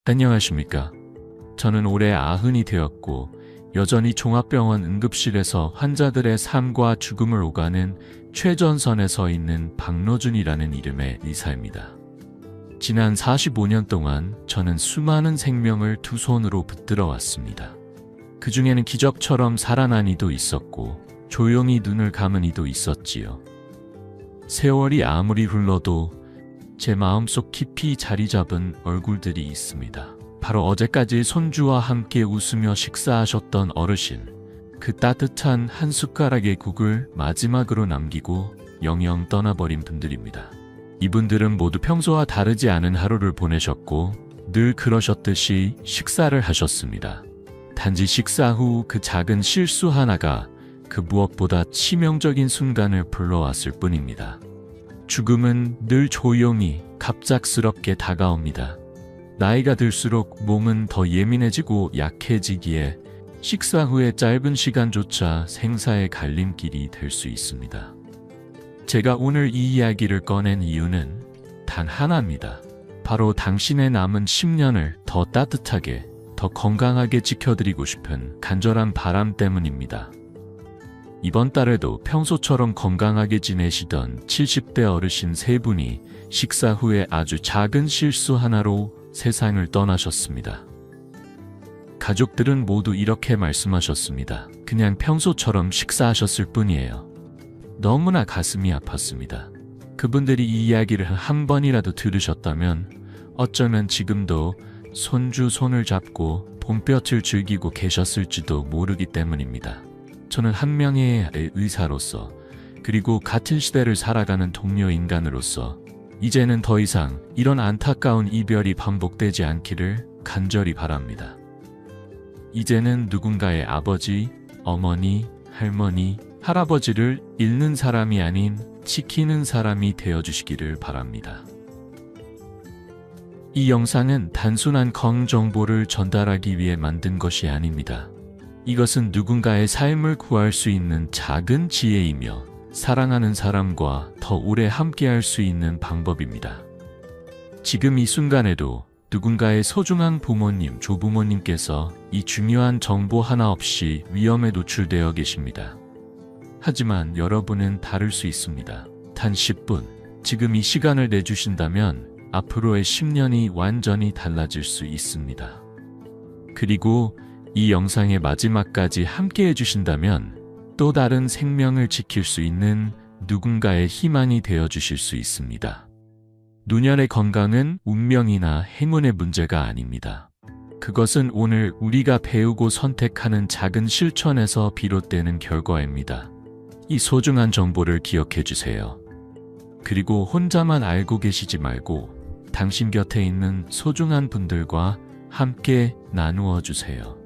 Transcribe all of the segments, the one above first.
안녕하십니까. 저는 올해 90이 되었고 여전히 종합병원 응급실에서 환자들의 삶과 죽음을 오가는 최전선에 서 있는 박노준이라는 이름의 의사입니다. 지난 45년 동안 저는 수많은 생명을 두 손으로 붙들어 왔습니다. 그 중에는 기적처럼 살아난 이도 있었고 조용히 눈을 감은 이도 있었지요. 세월이 아무리 흘러도 제 마음속 깊이 자리 잡은 얼굴들이 있습니다. 바로 어제까지 손주와 함께 웃으며 식사하셨던 어르신, 그 따뜻한 한 숟가락의 국을 마지막으로 남기고 영영 떠나버린 분들입니다. 이분들은 모두 평소와 다르지 않은 하루를 보내셨고 늘 그러셨듯이 식사를 하셨습니다. 단지 식사 후 그 작은 실수 하나가 그 무엇보다 치명적인 순간을 불러왔을 뿐입니다. 죽음은 늘 조용히 갑작스럽게 다가옵니다. 나이가 들수록 몸은 더 예민해지고 약해지기에 식사 후의 짧은 시간조차 생사의 갈림길이 될 수 있습니다. 제가 오늘 이 이야기를 꺼낸 이유는 단 하나입니다. 바로 당신의 남은 10년을 더 따뜻하게, 더 건강하게 지켜드리고 싶은 간절한 바람 때문입니다. 이번 달에도 평소처럼 건강하게 지내시던 70대 어르신 3분이 식사 후에 아주 작은 실수 하나로 세상을 떠나셨습니다. 가족들은 모두 이렇게 말씀하셨습니다. 그냥 평소처럼 식사하셨을 뿐이에요. 너무나 가슴이 아팠습니다. 그분들이 이 이야기를 한 번이라도 들으셨다면 어쩌면 지금도 손주 손을 잡고 봄볕을 즐기고 계셨을지도 모르기 때문입니다. 저는 한 명의 의사로서 그리고 같은 시대를 살아가는 동료 인간으로서 이제는 더 이상 이런 안타까운 이별이 반복되지 않기를 간절히 바랍니다. 이제는 누군가의 아버지, 어머니, 할머니, 할아버지를 잃는 사람이 아닌 지키는 사람이 되어주시기를 바랍니다. 이 영상은 단순한 정보를 전달하기 위해 만든 것이 아닙니다. 이것은 누군가의 삶을 구할 수 있는 작은 지혜이며 사랑하는 사람과 더 오래 함께할 수 있는 방법입니다. 지금 이 순간에도 누군가의 소중한 부모님, 조부모님께서 이 중요한 정보 하나 없이 위험에 노출되어 계십니다. 하지만 여러분은 다를 수 있습니다. 단 10분, 지금 이 시간을 내주신다면 앞으로의 10년이 완전히 달라질 수 있습니다. 그리고 이 영상의 마지막까지 함께 해주신다면 또 다른 생명을 지킬 수 있는 누군가의 희망이 되어주실 수 있습니다. 노년의 건강은 운명이나 행운의 문제가 아닙니다. 그것은 오늘 우리가 배우고 선택하는 작은 실천에서 비롯되는 결과입니다. 이 소중한 정보를 기억해 주세요. 그리고 혼자만 알고 계시지 말고 당신 곁에 있는 소중한 분들과 함께 나누어 주세요.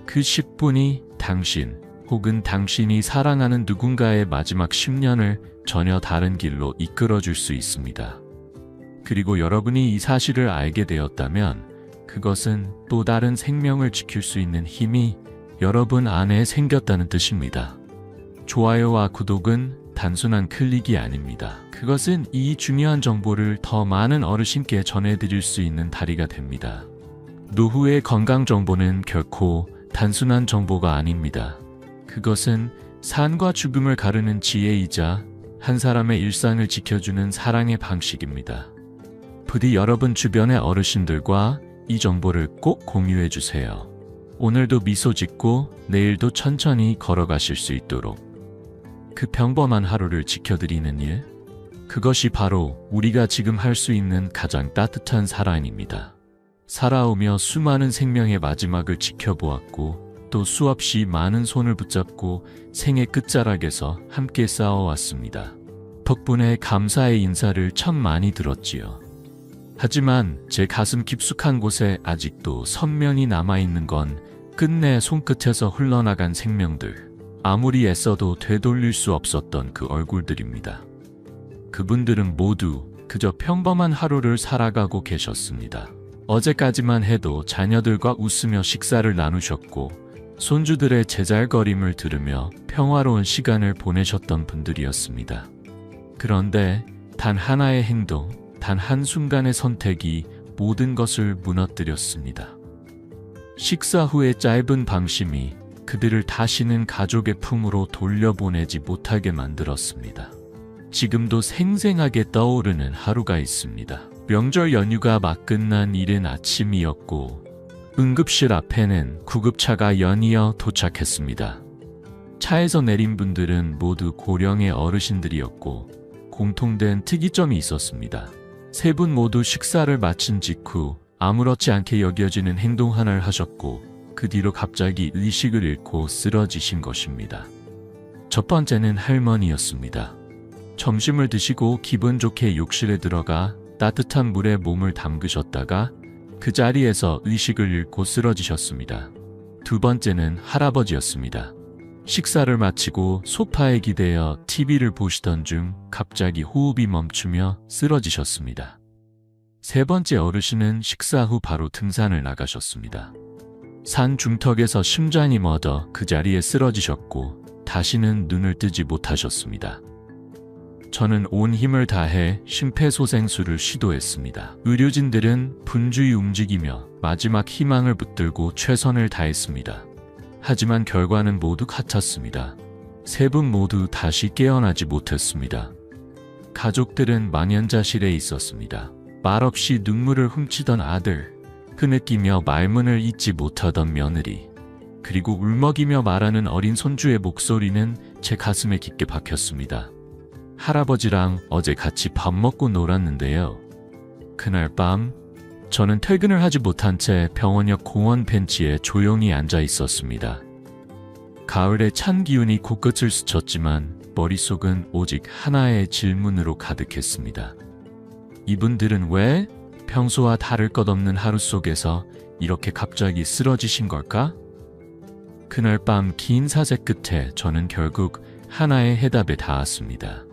그 10분이 당신 혹은 당신이 사랑하는 누군가의 마지막 10년을 전혀 다른 길로 이끌어 줄 수 있습니다. 그리고 여러분이 이 사실을 알게 되었다면 그것은 또 다른 생명을 지킬 수 있는 힘이 여러분 안에 생겼다는 뜻입니다. 좋아요와 구독은 단순한 클릭이 아닙니다. 그것은 이 중요한 정보를 더 많은 어르신께 전해드릴 수 있는 다리가 됩니다. 노후의 건강 정보는 결코 단순한 정보가 아닙니다. 그것은 삶과 죽음을 가르는 지혜이자 한 사람의 일상을 지켜주는 사랑의 방식입니다. 부디 여러분 주변의 어르신들과 이 정보를 꼭 공유해 주세요. 오늘도 미소 짓고 내일도 천천히 걸어가실 수 있도록 그 평범한 하루를 지켜드리는 일, 그것이 바로 우리가 지금 할 수 있는 가장 따뜻한 사랑입니다. 살아오며 수많은 생명의 마지막을 지켜보았고 또 수없이 많은 손을 붙잡고 생의 끝자락에서 함께 싸워왔습니다. 덕분에 감사의 인사를 참 많이 들었지요. 하지만 제 가슴 깊숙한 곳에 아직도 선명히 남아있는 건 끝내 손끝에서 흘러나간 생명들, 아무리 애써도 되돌릴 수 없었던 그 얼굴들입니다. 그분들은 모두 그저 평범한 하루를 살아가고 계셨습니다. 어제까지만 해도 자녀들과 웃으며 식사를 나누셨고 손주들의 제잘거림을 들으며 평화로운 시간을 보내셨던 분들이었습니다. 그런데 단 하나의 행동, 단 한순간의 선택이 모든 것을 무너뜨렸습니다. 식사 후의 짧은 방심이 그들을 다시는 가족의 품으로 돌려보내지 못하게 만들었습니다. 지금도 생생하게 떠오르는 하루가 있습니다. 명절 연휴가 막 끝난 이른 아침이었고 응급실 앞에는 구급차가 연이어 도착했습니다. 차에서 내린 분들은 모두 고령의 어르신들이었고 공통된 특이점이 있었습니다. 세 분 모두 식사를 마친 직후 아무렇지 않게 여겨지는 행동 하나를 하셨고 그 뒤로 갑자기 의식을 잃고 쓰러지신 것입니다. 첫 번째는 할머니였습니다. 점심을 드시고 기분 좋게 욕실에 들어가 따뜻한 물에 몸을 담그셨다가 그 자리에서 의식을 잃고 쓰러지셨습니다. 두 번째는 할아버지였습니다. 식사를 마치고 소파에 기대어 TV를 보시던 중 갑자기 호흡이 멈추며 쓰러지셨습니다. 세 번째 어르신은 식사 후 바로 등산을 나가셨습니다. 산 중턱에서 심장이 멎어 그 자리에 쓰러지셨고 다시는 눈을 뜨지 못하셨습니다. 저는 온 힘을 다해 심폐소생술을 시도했습니다. 의료진들은 분주히 움직이며 마지막 희망을 붙들고 최선을 다했습니다. 하지만 결과는 모두 같았습니다. 세 분 모두 다시 깨어나지 못했습니다. 가족들은 망연자실해 있었습니다. 말없이 눈물을 훔치던 아들, 흐느끼며 말문을 잇지 못하던 며느리, 그리고 울먹이며 말하는 어린 손주의 목소리는 제 가슴에 깊게 박혔습니다. 할아버지랑 어제 같이 밥 먹고 놀았는데요. 그날 밤 저는 퇴근을 하지 못한 채 병원역 공원 벤치에 조용히 앉아 있었습니다. 가을의 찬 기운이 코끝을 스쳤지만 머릿속은 오직 하나의 질문으로 가득했습니다. 이분들은 왜 평소와 다를 것 없는 하루 속에서 이렇게 갑자기 쓰러지신 걸까? 그날 밤 긴 사색 끝에 저는 결국 하나의 해답에 닿았습니다.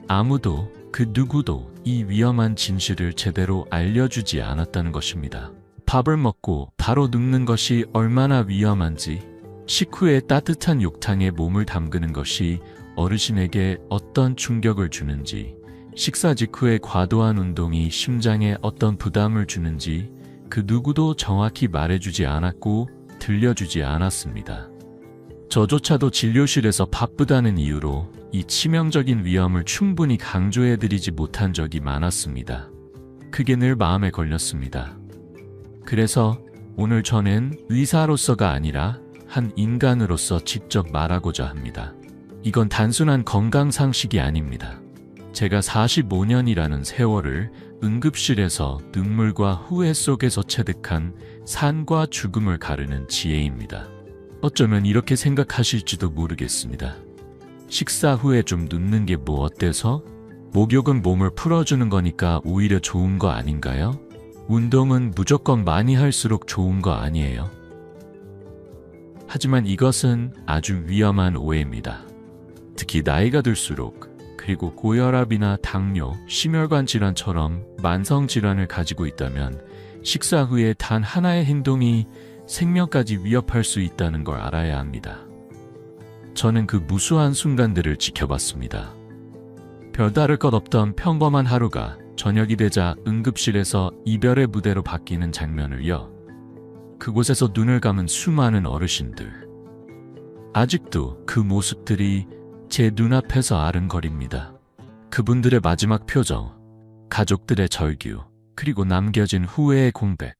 아무도 그 누구도 이 위험한 진실을 제대로 알려주지 않았다는 것입니다. 밥을 먹고 바로 눕는 것이 얼마나 위험한지, 식후에 따뜻한 욕탕에 몸을 담그는 것이 어르신에게 어떤 충격을 주는지, 식사 직후의 과도한 운동이 심장에 어떤 부담을 주는지 그 누구도 정확히 말해주지 않았고 들려주지 않았습니다. 저조차도 진료실에서 바쁘다는 이유로 이 치명적인 위험을 충분히 강조해드리지 못한 적이 많았습니다. 그게 늘 마음에 걸렸습니다. 그래서 오늘 저는 의사로서가 아니라 한 인간으로서 직접 말하고자 합니다. 이건 단순한 건강상식이 아닙니다. 제가 45년이라는 세월을 응급실에서 눈물과 후회 속에서 체득한 산과 죽음을 가르는 지혜입니다. 어쩌면 이렇게 생각하실지도 모르겠습니다. 식사 후에 좀 눕는 게 뭐 어때서? 목욕은 몸을 풀어주는 거니까 오히려 좋은 거 아닌가요? 운동은 무조건 많이 할수록 좋은 거 아니에요? 하지만 이것은 아주 위험한 오해입니다. 특히 나이가 들수록, 그리고 고혈압이나 당뇨, 심혈관 질환처럼 만성 질환을 가지고 있다면 식사 후에 단 하나의 행동이 생명까지 위협할 수 있다는 걸 알아야 합니다. 저는 그 무수한 순간들을 지켜봤습니다. 별다를 것 없던 평범한 하루가 저녁이 되자 응급실에서 이별의 무대로 바뀌는 장면을요. 그곳에서 눈을 감은 수많은 어르신들. 아직도 그 모습들이 제 눈앞에서 아른거립니다. 그분들의 마지막 표정, 가족들의 절규, 그리고 남겨진 후회의 공백.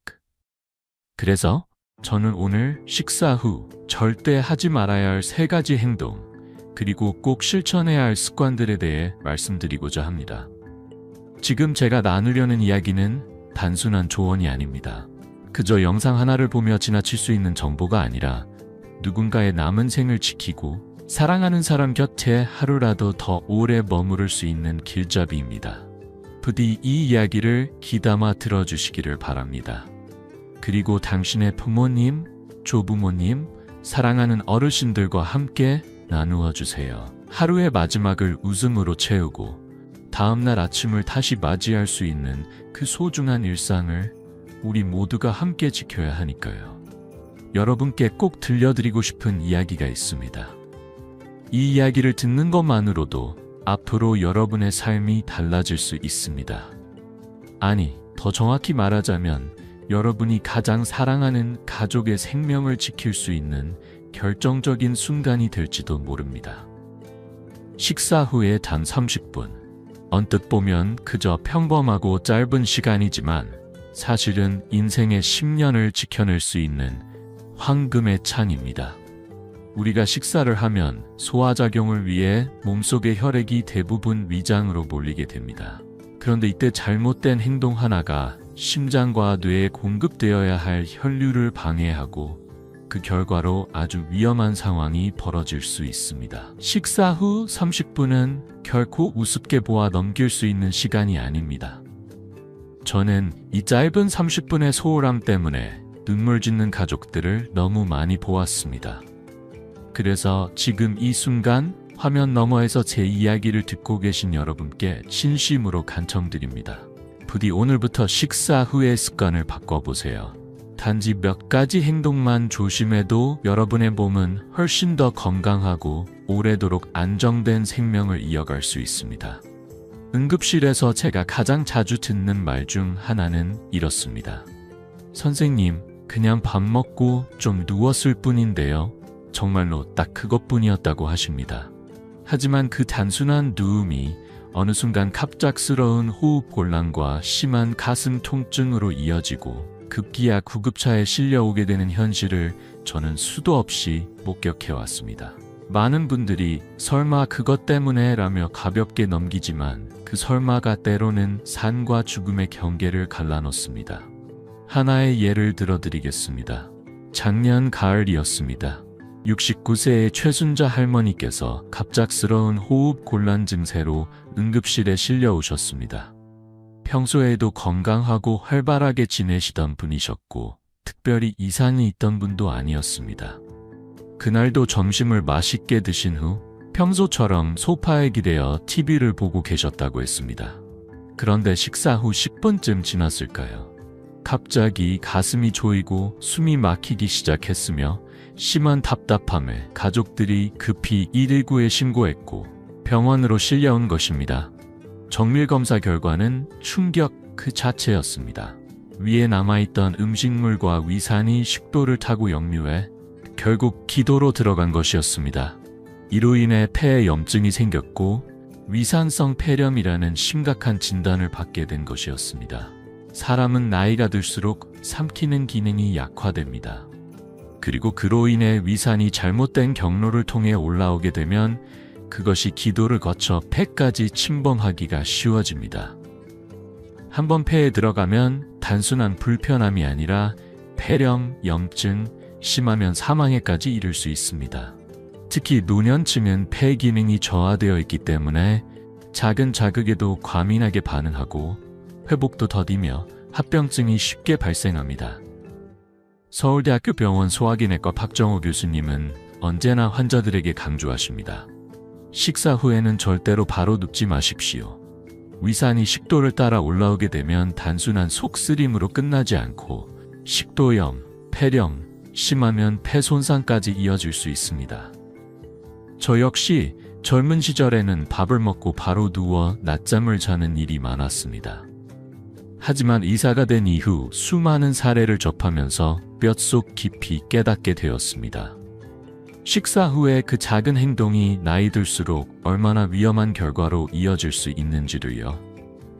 그래서 저는 오늘 식사 후 절대 하지 말아야 할 3가지 행동, 그리고 꼭 실천해야 할 습관들에 대해 말씀드리고자 합니다. 지금 제가 나누려는 이야기는 단순한 조언이 아닙니다. 그저 영상 하나를 보며 지나칠 수 있는 정보가 아니라 누군가의 남은 생을 지키고 사랑하는 사람 곁에 하루라도 더 오래 머무를 수 있는 길잡이입니다. 부디 이 이야기를 귀담아 들어주시기를 바랍니다. 그리고 당신의 부모님, 조부모님, 사랑하는 어르신들과 함께 나누어 주세요. 하루의 마지막을 웃음으로 채우고 다음날 아침을 다시 맞이할 수 있는 그 소중한 일상을 우리 모두가 함께 지켜야 하니까요. 여러분께 꼭 들려드리고 싶은 이야기가 있습니다. 이 이야기를 듣는 것만으로도 앞으로 여러분의 삶이 달라질 수 있습니다. 아니, 더 정확히 말하자면 여러분이 가장 사랑하는 가족의 생명을 지킬 수 있는 결정적인 순간이 될지도 모릅니다. 식사 후에 단 30분. 언뜻 보면 그저 평범하고 짧은 시간이지만 사실은 인생의 10년을 지켜낼 수 있는 황금의 창입니다. 우리가 식사를 하면 소화작용을 위해 몸속의 혈액이 대부분 위장으로 몰리게 됩니다. 그런데 이때 잘못된 행동 하나가 심장과 뇌에 공급되어야 할 혈류를 방해하고 그 결과로 아주 위험한 상황이 벌어질 수 있습니다. 식사 후 30분은 결코 우습게 보아 넘길 수 있는 시간이 아닙니다. 저는 이 짧은 30분의 소홀함 때문에 눈물 짓는 가족들을 너무 많이 보았습니다. 그래서 지금 이 순간 화면 너머에서 제 이야기를 듣고 계신 여러분께 진심으로 간청드립니다. 부디 오늘부터 식사 후의 습관을 바꿔보세요. 단지 몇 가지 행동만 조심해도 여러분의 몸은 훨씬 더 건강하고 오래도록 안정된 생명을 이어갈 수 있습니다. 응급실에서 제가 가장 자주 듣는 말 중 하나는 이렇습니다. 선생님, 그냥 밥 먹고 좀 누웠을 뿐인데요. 정말로 딱 그것뿐이었다고 하십니다. 하지만 그 단순한 누움이 어느 순간 갑작스러운 호흡 곤란과 심한 가슴 통증으로 이어지고 급기야 구급차에 실려오게 되는 현실을 저는 수도 없이 목격해왔습니다. 많은 분들이 설마 그것 때문에 라며 가볍게 넘기지만 그 설마가 때로는 산과 죽음의 경계를 갈라놓습니다. 하나의 예를 들어드리겠습니다. 작년 가을이었습니다. 69세의 최순자 할머니께서 갑작스러운 호흡 곤란 증세로 응급실에 실려오셨습니다. 평소에도 건강하고 활발하게 지내시던 분이셨고 특별히 이상이 있던 분도 아니었습니다. 그날도 점심을 맛있게 드신 후 평소처럼 소파에 기대어 TV를 보고 계셨다고 했습니다. 그런데 식사 후 10분쯤 지났을까요? 갑자기 가슴이 조이고 숨이 막히기 시작했으며 심한 답답함에 가족들이 급히 119에 신고했고 병원으로 실려온 것입니다. 정밀검사 결과는 충격 그 자체였습니다. 위에 남아있던 음식물과 위산이 식도를 타고 역류해 결국 기도로 들어간 것이었습니다. 이로 인해 폐에 염증이 생겼고 위산성 폐렴이라는 심각한 진단을 받게 된 것이었습니다. 사람은 나이가 들수록 삼키는 기능이 약화됩니다. 그리고 그로 인해 위산이 잘못된 경로를 통해 올라오게 되면 그것이 기도를 거쳐 폐까지 침범하기가 쉬워집니다. 한번 폐에 들어가면 단순한 불편함이 아니라 폐렴, 염증, 심하면 사망에까지 이를 수 있습니다. 특히 노년층은 폐 기능이 저하되어 있기 때문에 작은 자극에도 과민하게 반응하고 회복도 더디며 합병증이 쉽게 발생합니다. 서울대학교 병원 소화기내과 박정호 교수님은 언제나 환자들에게 강조하십니다. 식사 후에는 절대로 바로 눕지 마십시오. 위산이 식도를 따라 올라오게 되면 단순한 속쓰림으로 끝나지 않고 식도염, 폐렴, 심하면 폐 손상까지 이어질 수 있습니다. 저 역시 젊은 시절에는 밥을 먹고 바로 누워 낮잠을 자는 일이 많았습니다. 하지만 의사가 된 이후 수많은 사례를 접하면서 뼛속 깊이 깨닫게 되었습니다. 식사 후에 그 작은 행동이 나이 들수록 얼마나 위험한 결과로 이어질 수 있는지를요.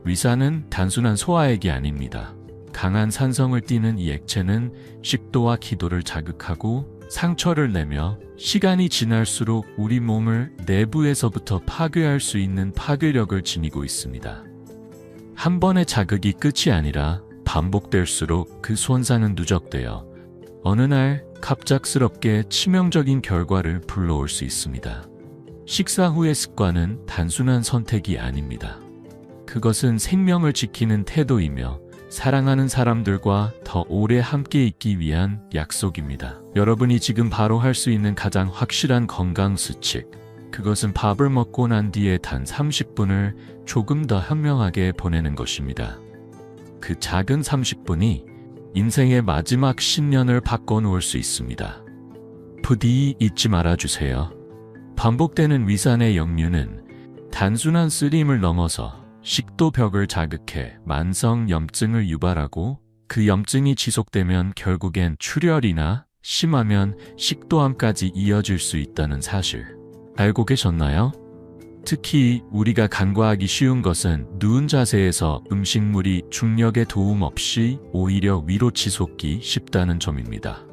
위산은 단순한 소화액이 아닙니다. 강한 산성을 띠는 이 액체는 식도와 기도를 자극하고 상처를 내며 시간이 지날수록 우리 몸을 내부에서부터 파괴할 수 있는 파괴력을 지니고 있습니다. 한 번의 자극이 끝이 아니라 반복될수록 그 손상은 누적되어 어느 날 갑작스럽게 치명적인 결과를 불러올 수 있습니다. 식사 후의 습관은 단순한 선택이 아닙니다. 그것은 생명을 지키는 태도이며 사랑하는 사람들과 더 오래 함께 있기 위한 약속입니다. 여러분이 지금 바로 할 수 있는 가장 확실한 건강 수칙, 그것은 밥을 먹고 난 뒤에 단 30분을 조금 더 현명하게 보내는 것입니다. 그 작은 30분이 인생의 마지막 10년을 바꿔놓을 수 있습니다. 부디 잊지 말아주세요. 반복되는 위산의 역류는 단순한 쓰림을 넘어서 식도벽을 자극해 만성 염증을 유발하고 그 염증이 지속되면 결국엔 출혈이나 심하면 식도암까지 이어질 수 있다는 사실 알고 계셨나요? 특히 우리가 간과하기 쉬운 것은 누운 자세에서 음식물이 중력의 도움 없이 오히려 위로 치솟기 쉽다는 점입니다.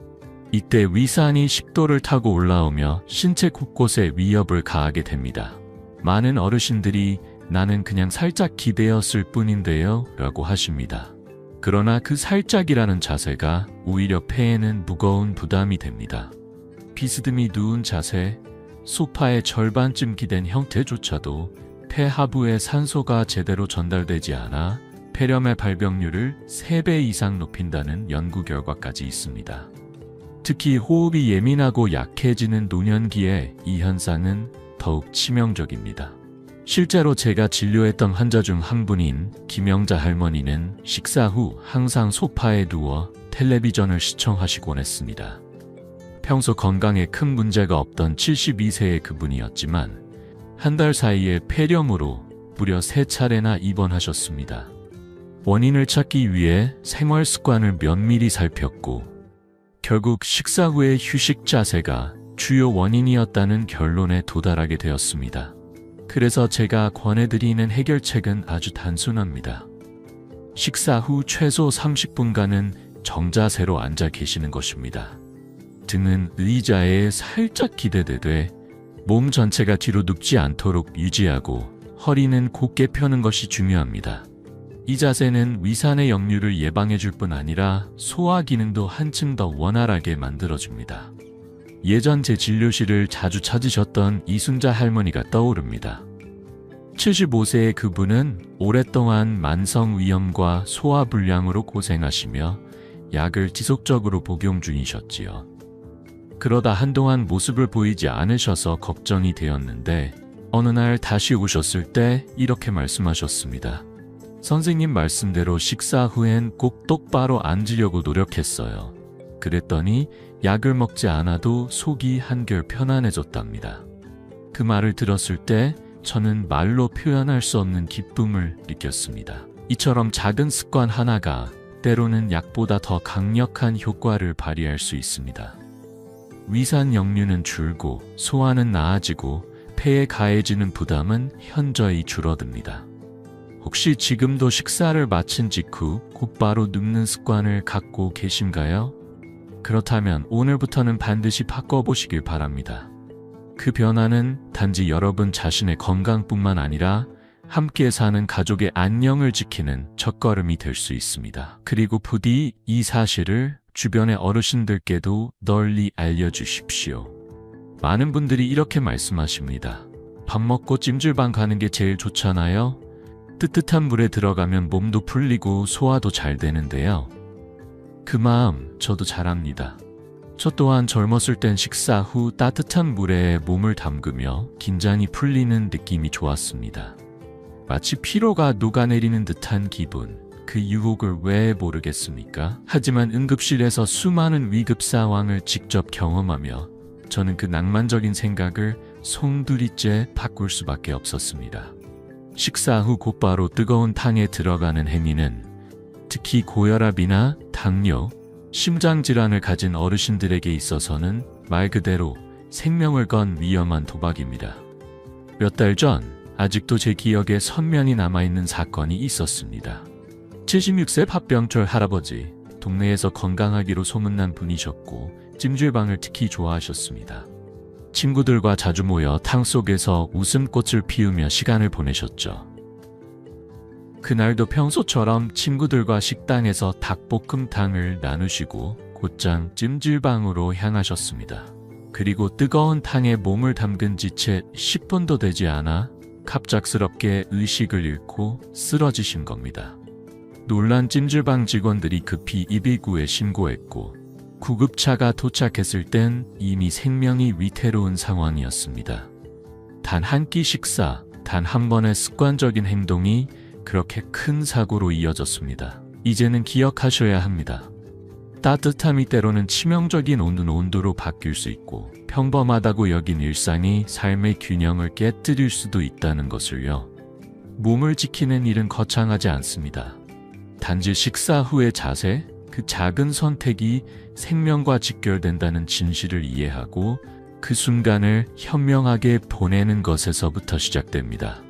이때 위산이 식도를 타고 올라오며 신체 곳곳에 위협을 가하게 됩니다. 많은 어르신들이 나는 그냥 살짝 기대었을 뿐인데요 라고 하십니다. 그러나 그 살짝이라는 자세가 오히려 폐에는 무거운 부담이 됩니다. 비스듬히 누운 자세, 소파의 절반쯤 기댄 형태조차도 폐 하부에 산소가 제대로 전달되지 않아 폐렴의 발병률을 3배 이상 높인다는 연구 결과까지 있습니다. 특히 호흡이 예민하고 약해지는 노년기에 이 현상은 더욱 치명적입니다. 실제로 제가 진료했던 환자 중 한 분인 김영자 할머니는 식사 후 항상 소파에 누워 텔레비전을 시청하시곤 했습니다. 평소 건강에 큰 문제가 없던 72세의 그분이었지만 한 달 사이에 폐렴으로 무려 3차례나 입원하셨습니다. 원인을 찾기 위해 생활 습관을 면밀히 살폈고 결국 식사 후의 휴식 자세가 주요 원인이었다는 결론에 도달하게 되었습니다. 그래서 제가 권해드리는 해결책은 아주 단순합니다. 식사 후 최소 30분간은 정자세로 앉아 계시는 것입니다. 등은 의자에 살짝 기대되되 몸 전체가 뒤로 눕지 않도록 유지하고 허리는 곧게 펴는 것이 중요합니다. 이 자세는 위산의 역류를 예방해줄 뿐 아니라 소화 기능도 한층 더 원활하게 만들어줍니다. 예전 제 진료실을 자주 찾으셨던 이순자 할머니가 떠오릅니다. 75세의 그분은 오랫동안 만성위염과 소화불량으로 고생하시며 약을 지속적으로 복용 중이셨지요. 그러다 한동안 모습을 보이지 않으셔서 걱정이 되었는데 어느 날 다시 오셨을 때 이렇게 말씀하셨습니다. 선생님 말씀대로 식사 후엔 꼭 똑바로 앉으려고 노력했어요. 그랬더니 약을 먹지 않아도 속이 한결 편안해졌답니다. 그 말을 들었을 때 저는 말로 표현할 수 없는 기쁨을 느꼈습니다. 이처럼 작은 습관 하나가 때로는 약보다 더 강력한 효과를 발휘할 수 있습니다. 위산 역류는 줄고 소화는 나아지고 폐에 가해지는 부담은 현저히 줄어듭니다. 혹시 지금도 식사를 마친 직후 곧바로 눕는 습관을 갖고 계신가요? 그렇다면 오늘부터는 반드시 바꿔보시길 바랍니다. 그 변화는 단지 여러분 자신의 건강뿐만 아니라 함께 사는 가족의 안녕을 지키는 첫걸음이 될 수 있습니다. 그리고 부디 이 사실을 주변의 어르신들께도 널리 알려주십시오. 많은 분들이 이렇게 말씀하십니다. 밥 먹고 찜질방 가는 게 제일 좋잖아요. 뜨뜻한 물에 들어가면 몸도 풀리고 소화도 잘 되는데요. 그 마음 저도 잘 압니다. 저 또한 젊었을 땐 식사 후 따뜻한 물에 몸을 담그며 긴장이 풀리는 느낌이 좋았습니다. 마치 피로가 녹아내리는 듯한 기분, 그 유혹을 왜 모르겠습니까? 하지만 응급실에서 수많은 위급 상황을 직접 경험하며 저는 그 낭만적인 생각을 송두리째 바꿀 수밖에 없었습니다. 식사 후 곧바로 뜨거운 탕에 들어가는 행위는 특히 고혈압이나 당뇨, 심장질환을 가진 어르신들에게 있어서는 말 그대로 생명을 건 위험한 도박입니다. 몇 달 전 아직도 제 기억에 선명히 남아있는 사건이 있었습니다. 76세 팥병철 할아버지, 동네에서 건강하기로 소문난 분이셨고 찜질방을 특히 좋아하셨습니다. 친구들과 자주 모여 탕 속에서 웃음꽃을 피우며 시간을 보내셨죠. 그날도 평소처럼 친구들과 식당에서 닭볶음탕을 나누시고 곧장 찜질방으로 향하셨습니다. 그리고 뜨거운 탕에 몸을 담근 지 채 10분도 되지 않아 갑작스럽게 의식을 잃고 쓰러지신 겁니다. 놀란 찜질방 직원들이 급히 119에 신고했고 구급차가 도착했을 땐 이미 생명이 위태로운 상황이었습니다. 단 한 끼 식사, 단 한 번의 습관적인 행동이 그렇게 큰 사고로 이어졌습니다. 이제는 기억하셔야 합니다. 따뜻함이 때로는 치명적인 온도로 바뀔 수 있고 평범하다고 여긴 일상이 삶의 균형을 깨뜨릴 수도 있다는 것을요. 몸을 지키는 일은 거창하지 않습니다. 단지 식사 후의 자세, 그 작은 선택이 생명과 직결된다는 진실을 이해하고 그 순간을 현명하게 보내는 것에서부터 시작됩니다.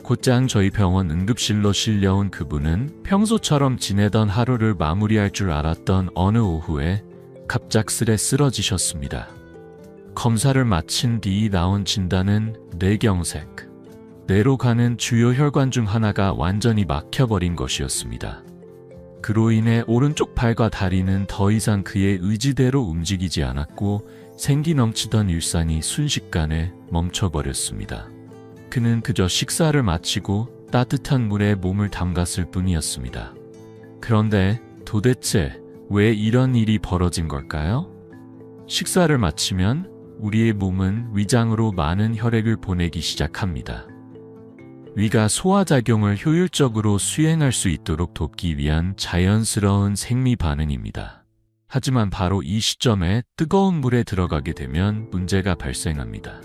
곧장 저희 병원 응급실로 실려온 그분은 평소처럼 지내던 하루를 마무리할 줄 알았던 어느 오후에 갑작스레 쓰러지셨습니다. 검사를 마친 뒤 나온 진단은 뇌경색. 뇌로 가는 주요 혈관 중 하나가 완전히 막혀버린 것이었습니다. 그로 인해 오른쪽 팔과 다리는 더 이상 그의 의지대로 움직이지 않았고 생기 넘치던 일상이 순식간에 멈춰버렸습니다. 그는 그저 식사를 마치고 따뜻한 물에 몸을 담갔을 뿐이었습니다. 그런데 도대체 왜 이런 일이 벌어진 걸까요? 식사를 마치면 우리의 몸은 위장으로 많은 혈액을 보내기 시작합니다. 위가 소화작용을 효율적으로 수행할 수 있도록 돕기 위한 자연스러운 생리 반응입니다. 하지만 바로 이 시점에 뜨거운 물에 들어가게 되면 문제가 발생합니다.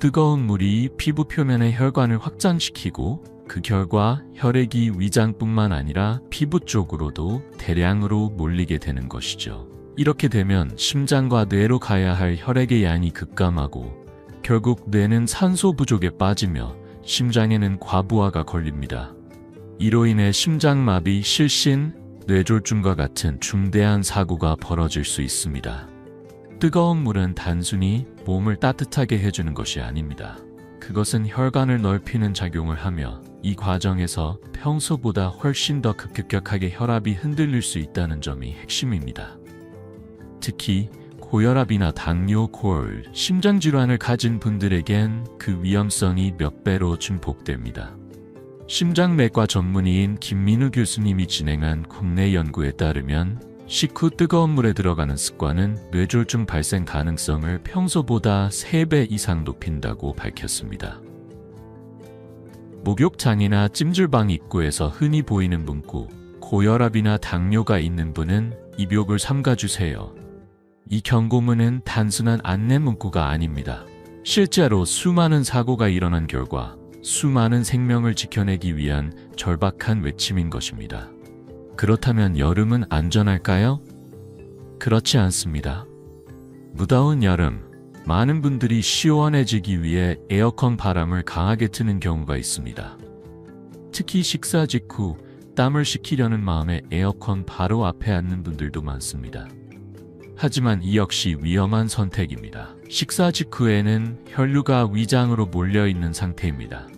뜨거운 물이 피부 표면의 혈관을 확장시키고 그 결과 혈액이 위장뿐만 아니라 피부 쪽으로도 대량으로 몰리게 되는 것이죠. 이렇게 되면 심장과 뇌로 가야 할 혈액의 양이 급감하고 결국 뇌는 산소 부족에 빠지며 심장에는 과부하가 걸립니다. 이로 인해 심장마비, 실신, 뇌졸중과 같은 중대한 사고가 벌어질 수 있습니다. 뜨거운 물은 단순히 몸을 따뜻하게 해주는 것이 아닙니다. 그것은 혈관을 넓히는 작용을 하며 이 과정에서 평소보다 훨씬 더 급격하게 혈압이 흔들릴 수 있다는 점이 핵심입니다. 특히 고혈압이나 당뇨, 고혈, 심장질환을 가진 분들에겐 그 위험성이 몇 배로 증폭됩니다. 심장내과 전문의인 김민우 교수님이 진행한 국내 연구에 따르면 식후 뜨거운 물에 들어가는 습관은 뇌졸중 발생 가능성을 평소보다 3배 이상 높인다고 밝혔습니다. 목욕탕이나 찜질방 입구에서 흔히 보이는 문구, 고혈압이나 당뇨가 있는 분은 입욕을 삼가주세요. 이 경고문은 단순한 안내 문구가 아닙니다. 실제로 수많은 사고가 일어난 결과 수많은 생명을 지켜내기 위한 절박한 외침인 것입니다. 그렇다면 여름은 안전할까요? 그렇지 않습니다. 무더운 여름, 많은 분들이 시원해지기 위해 에어컨 바람을 강하게 트는 경우가 있습니다. 특히 식사 직후 땀을 식히려는 마음에 에어컨 바로 앞에 앉는 분들도 많습니다. 하지만 이 역시 위험한 선택입니다. 식사 직후에는 혈류가 위장으로 몰려있는 상태입니다.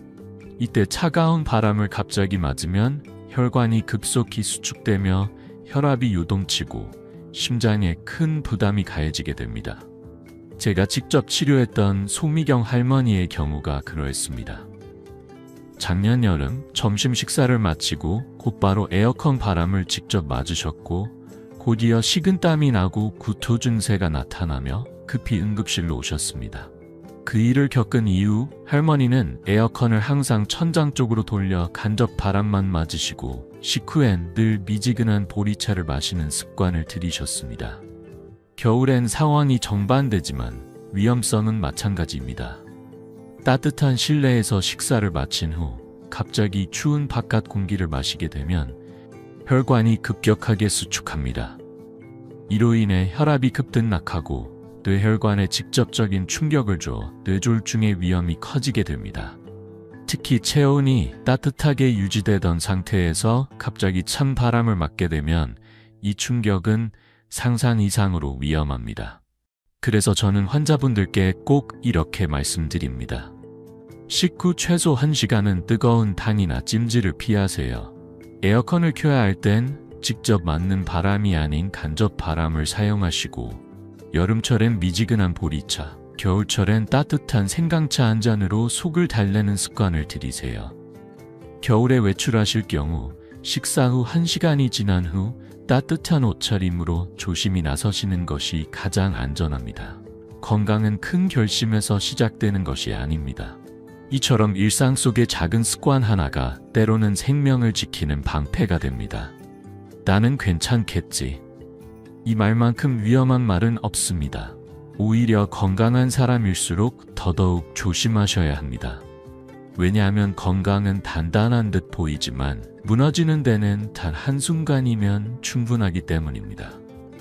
이때 차가운 바람을 갑자기 맞으면 혈관이 급속히 수축되며 혈압이 요동치고 심장에 큰 부담이 가해지게 됩니다. 제가 직접 치료했던 송미경 할머니의 경우가 그러했습니다. 작년 여름 점심 식사를 마치고 곧바로 에어컨 바람을 직접 맞으셨고 곧이어 식은땀이 나고 구토 증세가 나타나며 급히 응급실로 오셨습니다. 그 일을 겪은 이후 할머니는 에어컨을 항상 천장 쪽으로 돌려 간접 바람만 맞으시고 식후엔 늘 미지근한 보리차를 마시는 습관을 들이셨습니다. 겨울엔 상황이 정반대지만 위험성은 마찬가지입니다. 따뜻한 실내에서 식사를 마친 후 갑자기 추운 바깥 공기를 마시게 되면 혈관이 급격하게 수축합니다. 이로 인해 혈압이 급등락하고 뇌혈관에 직접적인 충격을 줘 뇌졸중의 위험이 커지게 됩니다. 특히 체온이 따뜻하게 유지되던 상태에서 갑자기 찬 바람을 맞게 되면 이 충격은 상상 이상으로 위험합니다. 그래서 저는 환자분들께 꼭 이렇게 말씀드립니다. 식후 최소 1시간은 뜨거운 탕이나 찜질을 피하세요. 에어컨을 켜야 할 땐 직접 맞는 바람이 아닌 간접 바람을 사용하시고 여름철엔 미지근한 보리차, 겨울철엔 따뜻한 생강차 한 잔으로 속을 달래는 습관을 들이세요. 겨울에 외출하실 경우 식사 후 1시간이 지난 후 따뜻한 옷차림으로 조심히 나서시는 것이 가장 안전합니다. 건강은 큰 결심에서 시작되는 것이 아닙니다. 이처럼 일상 속의 작은 습관 하나가 때로는 생명을 지키는 방패가 됩니다. 나는 괜찮겠지. 이 말만큼 위험한 말은 없습니다. 오히려 건강한 사람일수록 더더욱 조심하셔야 합니다. 왜냐하면 건강은 단단한 듯 보이지만 무너지는 데는 단 한순간이면 충분하기 때문입니다.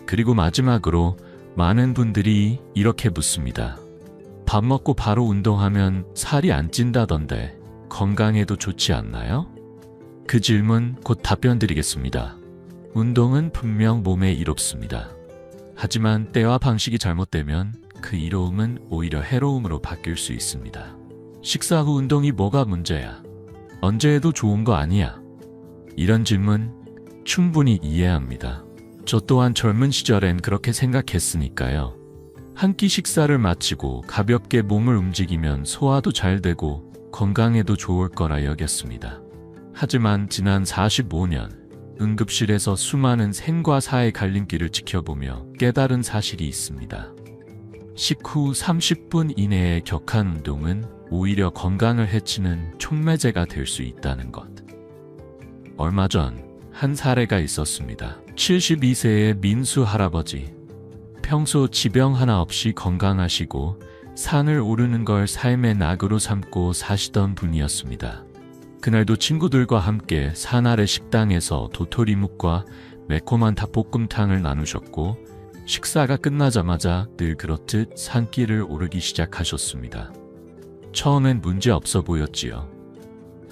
그리고 마지막으로 많은 분들이 이렇게 묻습니다. 밥 먹고 바로 운동하면 살이 안 찐다던데 건강에도 좋지 않나요? 그 질문 곧 답변 드리겠습니다. 운동은 분명 몸에 이롭습니다. 하지만 때와 방식이 잘못되면 그 이로움은 오히려 해로움으로 바뀔 수 있습니다. 식사 후 운동이 뭐가 문제야? 언제 해도 좋은 거 아니야? 이런 질문 충분히 이해합니다. 저 또한 젊은 시절엔 그렇게 생각했으니까요. 한 끼 식사를 마치고 가볍게 몸을 움직이면 소화도 잘 되고 건강에도 좋을 거라 여겼습니다. 하지만 지난 45년 응급실에서 수많은 생과 사의 갈림길을 지켜보며 깨달은 사실이 있습니다. 식후 30분 이내의 격한 운동은 오히려 건강을 해치는 촉매제가 될 수 있다는 것. 얼마 전 한 사례가 있었습니다. 72세의 민수 할아버지. 평소 지병 하나 없이 건강하시고 산을 오르는 걸 삶의 낙으로 삼고 사시던 분이었습니다. 그날도 친구들과 함께 산 아래 식당에서 도토리묵과 매콤한 닭볶음탕을 나누셨고 식사가 끝나자마자 늘 그렇듯 산길을 오르기 시작하셨습니다. 처음엔 문제 없어 보였지요.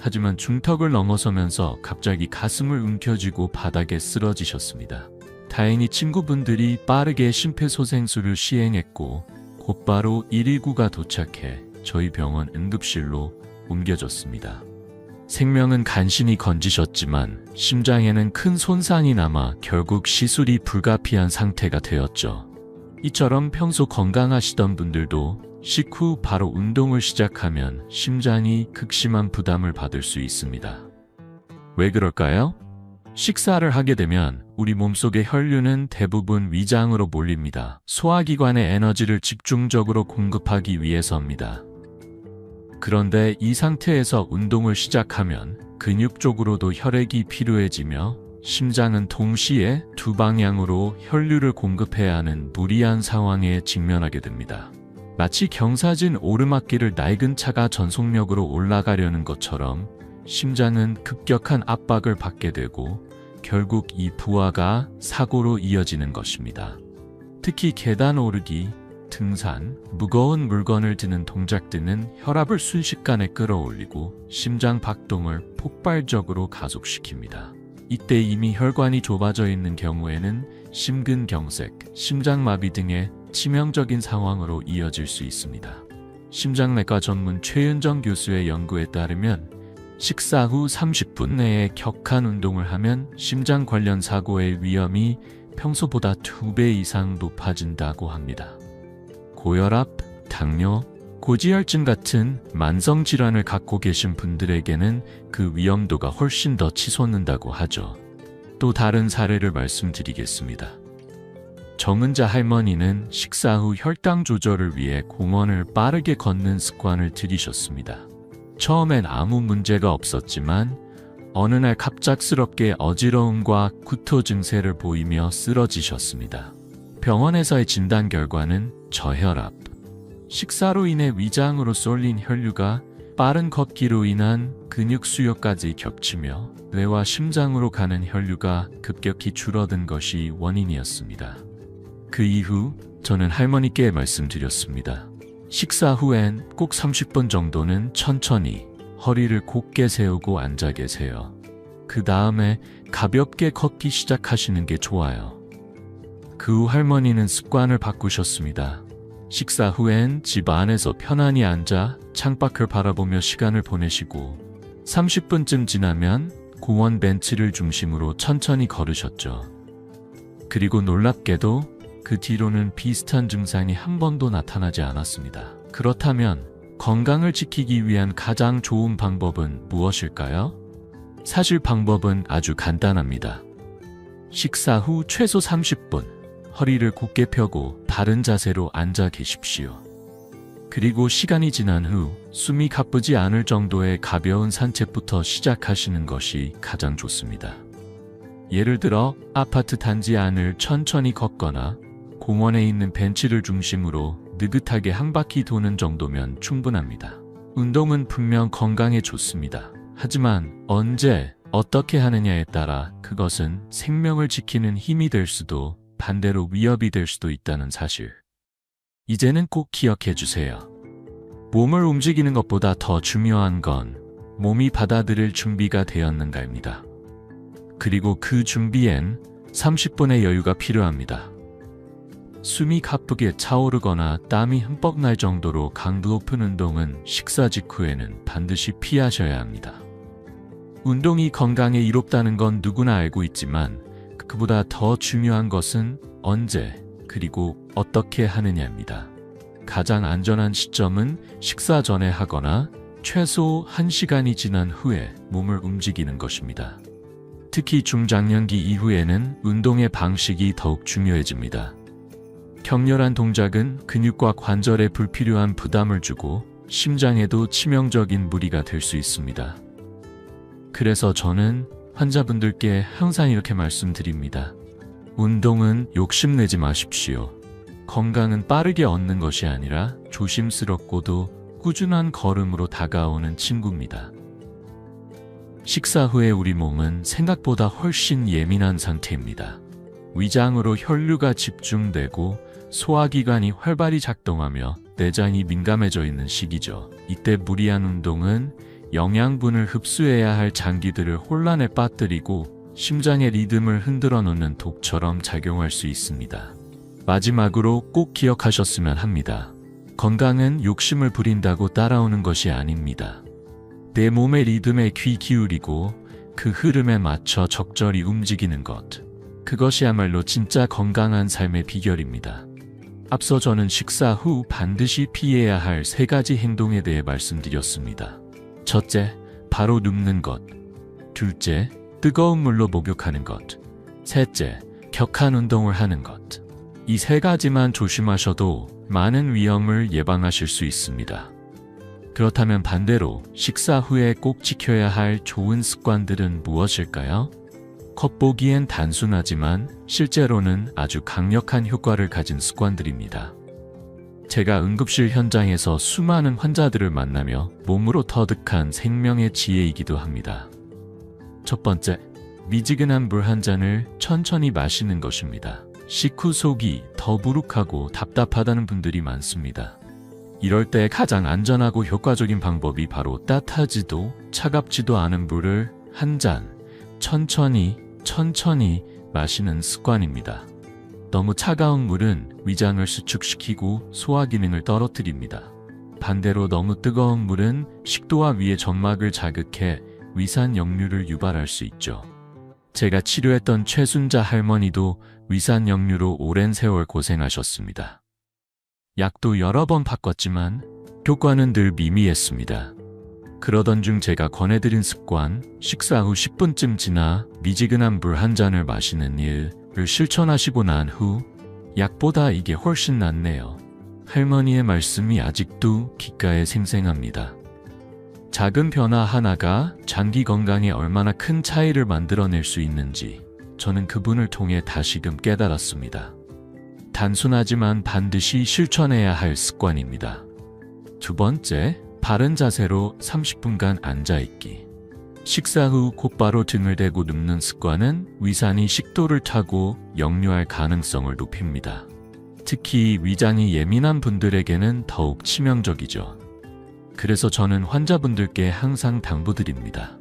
하지만 중턱을 넘어서면서 갑자기 가슴을 움켜쥐고 바닥에 쓰러지셨습니다. 다행히 친구분들이 빠르게 심폐소생술을 시행했고 곧바로 119가 도착해 저희 병원 응급실로 옮겨졌습니다. 생명은 간신히 건지셨지만 심장에는 큰 손상이 남아 결국 시술이 불가피한 상태가 되었죠. 이처럼 평소 건강하시던 분들도 식후 바로 운동을 시작하면 심장이 극심한 부담을 받을 수 있습니다. 왜 그럴까요? 식사를 하게 되면 우리 몸속의 혈류는 대부분 위장으로 몰립니다. 소화기관에 에너지를 집중적으로 공급하기 위해서입니다. 그런데 이 상태에서 운동을 시작하면 근육 쪽으로도 혈액이 필요해지며 심장은 동시에 두 방향으로 혈류를 공급해야 하는 무리한 상황에 직면하게 됩니다. 마치 경사진 오르막길을 낡은 차가 전속력으로 올라가려는 것처럼 심장은 급격한 압박을 받게 되고 결국 이 부하가 사고로 이어지는 것입니다. 특히 계단 오르기, 등산, 무거운 물건을 드는 동작들은 혈압을 순식간에 끌어올리고 심장 박동을 폭발적으로 가속시킵니다. 이때 이미 혈관이 좁아져 있는 경우에는 심근경색, 심장마비 등의 치명적인 상황으로 이어질 수 있습니다. 심장내과 전문 최윤정 교수의 연구에 따르면 식사 후 30분 내에 격한 운동을 하면 심장 관련 사고의 위험이 평소보다 2배 이상 높아진다고 합니다. 고혈압, 당뇨, 고지혈증 같은 만성질환을 갖고 계신 분들에게는 그 위험도가 훨씬 더 치솟는다고 하죠. 또 다른 사례를 말씀드리겠습니다. 정은자 할머니는 식사 후 혈당 조절을 위해 공원을 빠르게 걷는 습관을 들이셨습니다. 처음엔 아무 문제가 없었지만 어느 날 갑작스럽게 어지러움과 구토 증세를 보이며 쓰러지셨습니다. 병원에서의 진단 결과는 저혈압. 식사로 인해 위장으로 쏠린 혈류가 빠른 걷기로 인한 근육 수요까지 겹치며 뇌와 심장으로 가는 혈류가 급격히 줄어든 것이 원인이었습니다. 그 이후 저는 할머니께 말씀드렸습니다. 식사 후엔 꼭 30분 정도는 천천히 허리를 곧게 세우고 앉아 계세요. 그 다음에 가볍게 걷기 시작하시는 게 좋아요. 그 후 할머니는 습관을 바꾸셨습니다. 식사 후엔 집 안에서 편안히 앉아 창밖을 바라보며 시간을 보내시고 30분쯤 지나면 공원 벤치를 중심으로 천천히 걸으셨죠. 그리고 놀랍게도 그 뒤로는 비슷한 증상이 한 번도 나타나지 않았습니다. 그렇다면 건강을 지키기 위한 가장 좋은 방법은 무엇일까요? 사실 방법은 아주 간단합니다. 식사 후 최소 30분 허리를 곧게 펴고 바른 자세로 앉아 계십시오. 그리고 시간이 지난 후 숨이 가쁘지 않을 정도의 가벼운 산책부터 시작하시는 것이 가장 좋습니다. 예를 들어 아파트 단지 안을 천천히 걷거나 공원에 있는 벤치를 중심으로 느긋하게 한 바퀴 도는 정도면 충분합니다. 운동은 분명 건강에 좋습니다. 하지만 언제, 어떻게 하느냐에 따라 그것은 생명을 지키는 힘이 될 수도 반대로 위협이 될 수도 있다는 사실. 이제는 꼭 기억해 주세요. 몸을 움직이는 것보다 더 중요한 건 몸이 받아들일 준비가 되었는가입니다. 그리고 그 준비엔 30분의 여유가 필요합니다. 숨이 가쁘게 차오르거나 땀이 흠뻑 날 정도로 강도 높은 운동은 식사 직후에는 반드시 피하셔야 합니다. 운동이 건강에 이롭다는 건 누구나 알고 있지만 그보다 더 중요한 것은 언제 그리고 어떻게 하느냐입니다. 가장 안전한 시점은 식사 전에 하거나 최소 1시간이 지난 후에 몸을 움직이는 것입니다. 특히 중장년기 이후에는 운동의 방식이 더욱 중요해집니다. 격렬한 동작은 근육과 관절에 불필요한 부담을 주고 심장에도 치명적인 무리가 될 수 있습니다. 그래서 저는 환자분들께 항상 이렇게 말씀드립니다. 운동은 욕심내지 마십시오. 건강은 빠르게 얻는 것이 아니라 조심스럽고도 꾸준한 걸음으로 다가오는 친구입니다. 식사 후에 우리 몸은 생각보다 훨씬 예민한 상태입니다. 위장으로 혈류가 집중되고 소화기관이 활발히 작동하며 내장이 민감해져 있는 시기죠. 이때 무리한 운동은 영양분을 흡수해야 할 장기들을 혼란에 빠뜨리고 심장의 리듬을 흔들어 놓는 독처럼 작용할 수 있습니다. 마지막으로 꼭 기억하셨으면 합니다. 건강은 욕심을 부린다고 따라오는 것이 아닙니다. 내 몸의 리듬에 귀 기울이고 그 흐름에 맞춰 적절히 움직이는 것. 그것이야말로 진짜 건강한 삶의 비결입니다. 앞서 저는 식사 후 반드시 피해야 할 3가지 행동에 대해 말씀드렸습니다. 첫째, 바로 눕는 것. 둘째, 뜨거운 물로 목욕하는 것. 셋째, 격한 운동을 하는 것. 이 3가지만 조심하셔도 많은 위험을 예방하실 수 있습니다. 그렇다면 반대로 식사 후에 꼭 지켜야 할 좋은 습관들은 무엇일까요? 겉보기엔 단순하지만 실제로는 아주 강력한 효과를 가진 습관들입니다. 제가 응급실 현장에서 수많은 환자들을 만나며 몸으로 터득한 생명의 지혜이기도 합니다. 첫 번째, 미지근한 물 한 잔을 천천히 마시는 것입니다. 식후 속이 더부룩하고 답답하다는 분들이 많습니다. 이럴 때 가장 안전하고 효과적인 방법이 바로 따뜻하지도 차갑지도 않은 물을 한 잔 천천히 마시는 습관입니다. 너무 차가운 물은 위장을 수축시키고 소화 기능을 떨어뜨립니다. 반대로 너무 뜨거운 물은 식도와 위의 점막을 자극해 위산 역류를 유발할 수 있죠. 제가 치료했던 최순자 할머니도 위산 역류로 오랜 세월 고생하셨습니다. 약도 여러 번 바꿨지만 효과는 늘 미미했습니다. 그러던 중 제가 권해드린 습관, 식사 후 10분쯤 지나 미지근한 물 한 잔을 마시는 일을 실천하시고 난 후 약보다 이게 훨씬 낫네요. 할머니의 말씀이 아직도 귓가에 생생합니다. 작은 변화 하나가 장기 건강에 얼마나 큰 차이를 만들어낼 수 있는지 저는 그분을 통해 다시금 깨달았습니다. 단순하지만 반드시 실천해야 할 습관입니다. 두 번째, 바른 자세로 30분간 앉아있기. 식사 후 곧바로 등을 대고 눕는 습관은 위산이 식도를 타고 역류할 가능성을 높입니다. 특히 위장이 예민한 분들에게는 더욱 치명적이죠. 그래서 저는 환자분들께 항상 당부드립니다.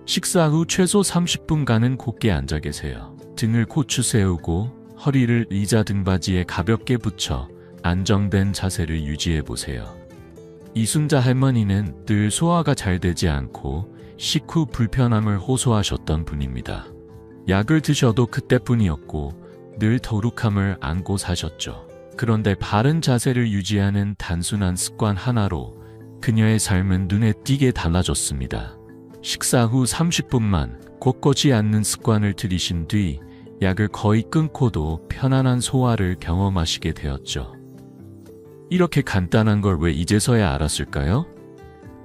식사 후 최소 30분간은 곧게 앉아 계세요. 등을 고추 세우고 허리를 의자 등받이에 가볍게 붙여 안정된 자세를 유지해 보세요. 이순자 할머니는 늘 소화가 잘 되지 않고 식후 불편함을 호소하셨던 분입니다. 약을 드셔도 그때뿐이었고 늘 더룩함을 안고 사셨죠. 그런데 바른 자세를 유지하는 단순한 습관 하나로 그녀의 삶은 눈에 띄게 달라졌습니다. 식사 후 30분만 곧거지 않는 습관을 들이신 뒤 약을 거의 끊고도 편안한 소화를 경험하시게 되었죠. 이렇게 간단한 걸 왜 이제서야 알았을까요?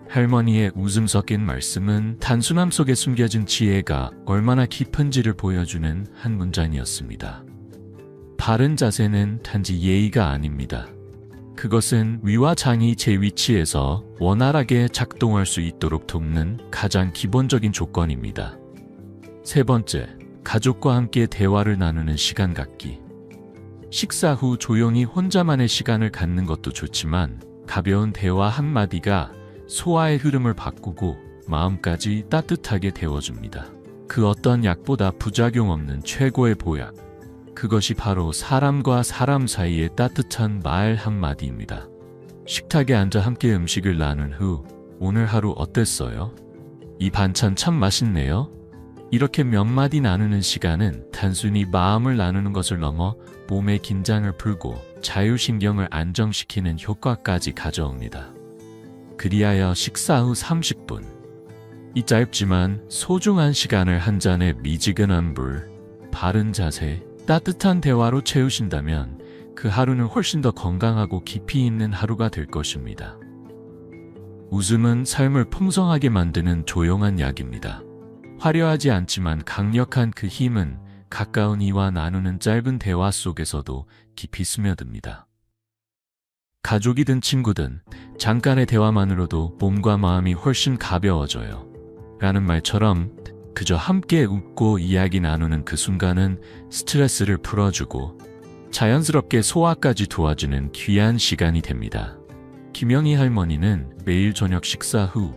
할머니의 웃음 섞인 말씀은 단순함 속에 숨겨진 지혜가 얼마나 깊은지를 보여주는 한 문장이었습니다. 바른 자세는 단지 예의가 아닙니다. 그것은 위와 장이 제 위치에서 원활하게 작동할 수 있도록 돕는 가장 기본적인 조건입니다. 세 번째, 가족과 함께 대화를 나누는 시간 갖기. 식사 후 조용히 혼자만의 시간을 갖는 것도 좋지만 가벼운 대화 한마디가 소화의 흐름을 바꾸고 마음까지 따뜻하게 데워줍니다. 그 어떤 약보다 부작용 없는 최고의 보약. 그것이 바로 사람과 사람 사이의 따뜻한 말 한마디입니다. 식탁에 앉아 함께 음식을 나눈 후 오늘 하루 어땠어요? 이 반찬 참 맛있네요. 이렇게 몇 마디 나누는 시간은 단순히 마음을 나누는 것을 넘어 몸의 긴장을 풀고 자율신경을 안정시키는 효과까지 가져옵니다. 그리하여 식사 후 30분. 이 짧지만 소중한 시간을 한 잔의 미지근한 물, 바른 자세, 따뜻한 대화로 채우신다면 그 하루는 훨씬 더 건강하고 깊이 있는 하루가 될 것입니다. 웃음은 삶을 풍성하게 만드는 조용한 약입니다. 화려하지 않지만 강력한 그 힘은 가까운 이와 나누는 짧은 대화 속에서도 깊이 스며듭니다. 가족이든 친구든 잠깐의 대화만으로도 몸과 마음이 훨씬 가벼워져요. 라는 말처럼 그저 함께 웃고 이야기 나누는 그 순간은 스트레스를 풀어주고 자연스럽게 소화까지 도와주는 귀한 시간이 됩니다. 김영희 할머니는 매일 저녁 식사 후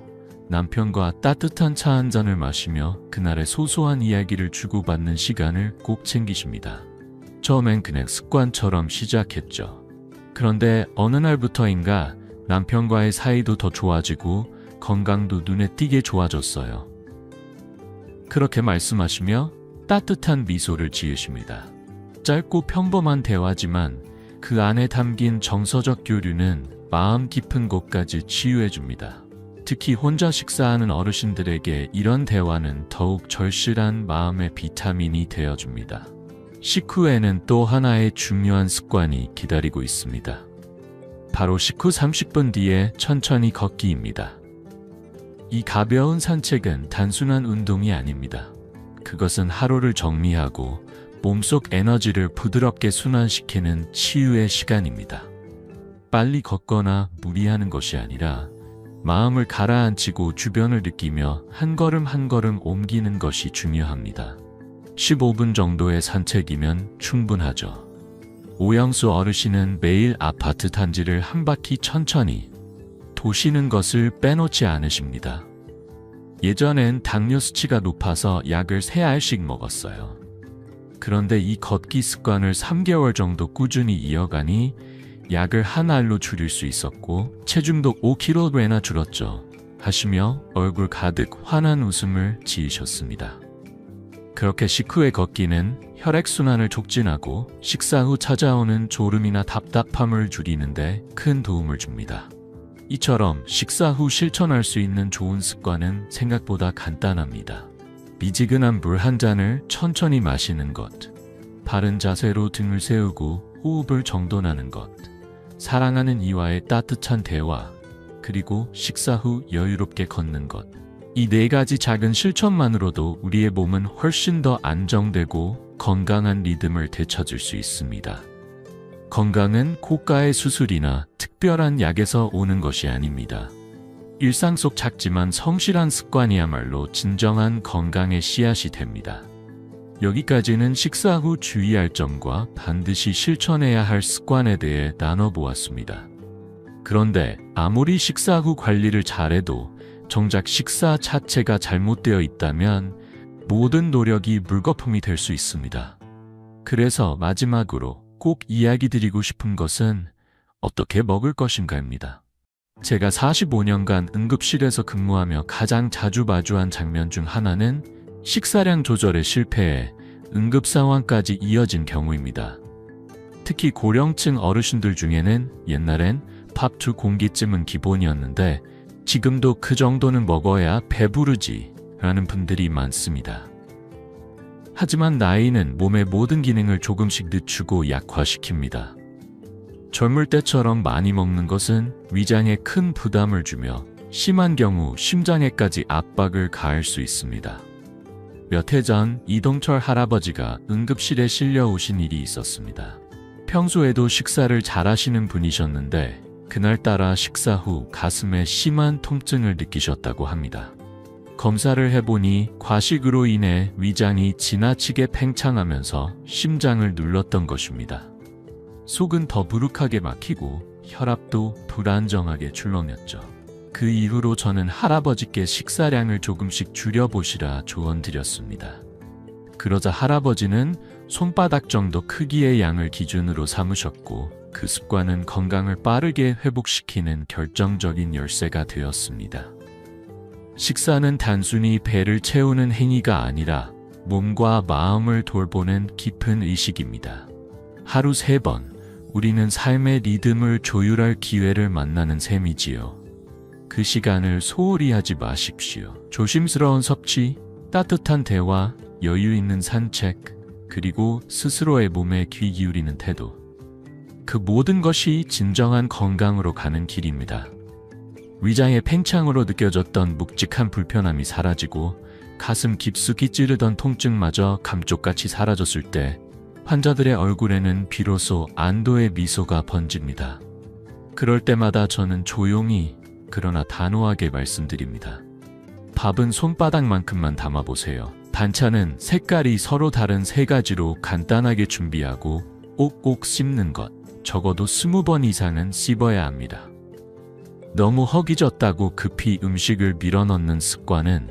남편과 따뜻한 차 한 잔을 마시며 그날의 소소한 이야기를 주고받는 시간을 꼭 챙기십니다. 처음엔 그냥 습관처럼 시작했죠. 그런데 어느 날부터인가 남편과의 사이도 더 좋아지고 건강도 눈에 띄게 좋아졌어요. 그렇게 말씀하시며 따뜻한 미소를 지으십니다. 짧고 평범한 대화지만 그 안에 담긴 정서적 교류는 마음 깊은 곳까지 치유해줍니다. 특히 혼자 식사하는 어르신들에게 이런 대화는 더욱 절실한 마음의 비타민이 되어줍니다. 식후에는 또 하나의 중요한 습관이 기다리고 있습니다. 바로 식후 30분 뒤에 천천히 걷기입니다. 이 가벼운 산책은 단순한 운동이 아닙니다. 그것은 하루를 정리하고 몸속 에너지를 부드럽게 순환시키는 치유의 시간입니다. 빨리 걷거나 무리하는 것이 아니라 마음을 가라앉히고 주변을 느끼며 한 걸음 한 걸음 옮기는 것이 중요합니다. 15분 정도의 산책이면 충분하죠. 오영수 어르신은 매일 아파트 단지를 한 바퀴 천천히 도시는 것을 빼놓지 않으십니다. 예전엔 당뇨 수치가 높아서 약을 3알씩 먹었어요. 그런데 이 걷기 습관을 3개월 정도 꾸준히 이어가니 약을 1알로 줄일 수 있었고 체중도 5kg나 줄었죠. 하시며 얼굴 가득 환한 웃음을 지으셨습니다. 그렇게 식후의 걷기는 혈액순환을 촉진하고 식사 후 찾아오는 졸음이나 답답함을 줄이는데 큰 도움을 줍니다. 이처럼 식사 후 실천할 수 있는 좋은 습관은 생각보다 간단합니다. 미지근한 물 한 잔을 천천히 마시는 것, 바른 자세로 등을 세우고 호흡을 정돈하는 것, 사랑하는 이와의 따뜻한 대화, 그리고 식사 후 여유롭게 걷는 것. 이 4가지 작은 실천만으로도 우리의 몸은 훨씬 더 안정되고 건강한 리듬을 되찾을 수 있습니다. 건강은 고가의 수술이나 특별한 약에서 오는 것이 아닙니다. 일상 속 작지만 성실한 습관이야말로 진정한 건강의 씨앗이 됩니다. 여기까지는 식사 후 주의할 점과 반드시 실천해야 할 습관에 대해 나눠보았습니다. 그런데 아무리 식사 후 관리를 잘해도 정작 식사 자체가 잘못되어 있다면 모든 노력이 물거품이 될 수 있습니다. 그래서 마지막으로 꼭 이야기 드리고 싶은 것은 어떻게 먹을 것인가입니다. 제가 45년간 응급실에서 근무하며 가장 자주 마주한 장면 중 하나는 식사량 조절에 실패해 응급 상황까지 이어진 경우입니다. 특히 고령층 어르신들 중에는 옛날엔 밥 2공기쯤은 기본이었는데 지금도 그 정도는 먹어야 배부르지 라는 분들이 많습니다. 하지만 나이는 몸의 모든 기능을 조금씩 늦추고 약화시킵니다. 젊을 때처럼 많이 먹는 것은 위장에 큰 부담을 주며 심한 경우 심장에까지 압박을 가할 수 있습니다. 몇 해 전 이동철 할아버지가 응급실에 실려 오신 일이 있었습니다. 평소에도 식사를 잘하시는 분이셨는데 그날따라 식사 후 가슴에 심한 통증을 느끼셨다고 합니다. 검사를 해보니 과식으로 인해 위장이 지나치게 팽창하면서 심장을 눌렀던 것입니다. 속은 더부룩하게 막히고 혈압도 불안정하게 출렁였죠. 그 이후로 저는 할아버지께 식사량을 조금씩 줄여보시라 조언드렸습니다. 그러자 할아버지는 손바닥 정도 크기의 양을 기준으로 삼으셨고 그 습관은 건강을 빠르게 회복시키는 결정적인 열쇠가 되었습니다. 식사는 단순히 배를 채우는 행위가 아니라 몸과 마음을 돌보는 깊은 의식입니다. 하루 3번, 우리는 삶의 리듬을 조율할 기회를 만나는 셈이지요. 그 시간을 소홀히 하지 마십시오. 조심스러운 섭취, 따뜻한 대화, 여유 있는 산책, 그리고 스스로의 몸에 귀 기울이는 태도. 그 모든 것이 진정한 건강으로 가는 길입니다. 위장의 팽창으로 느껴졌던 묵직한 불편함이 사라지고 가슴 깊숙이 찌르던 통증마저 감쪽같이 사라졌을 때 환자들의 얼굴에는 비로소 안도의 미소가 번집니다. 그럴 때마다 저는 조용히 그러나 단호하게 말씀드립니다. 밥은 손바닥만큼만 담아보세요. 반찬은 색깔이 서로 다른 3가지로 간단하게 준비하고 꼭꼭 씹는 것. 적어도 20번 이상은 씹어야 합니다. 너무 허기졌다고 급히 음식을 밀어넣는 습관은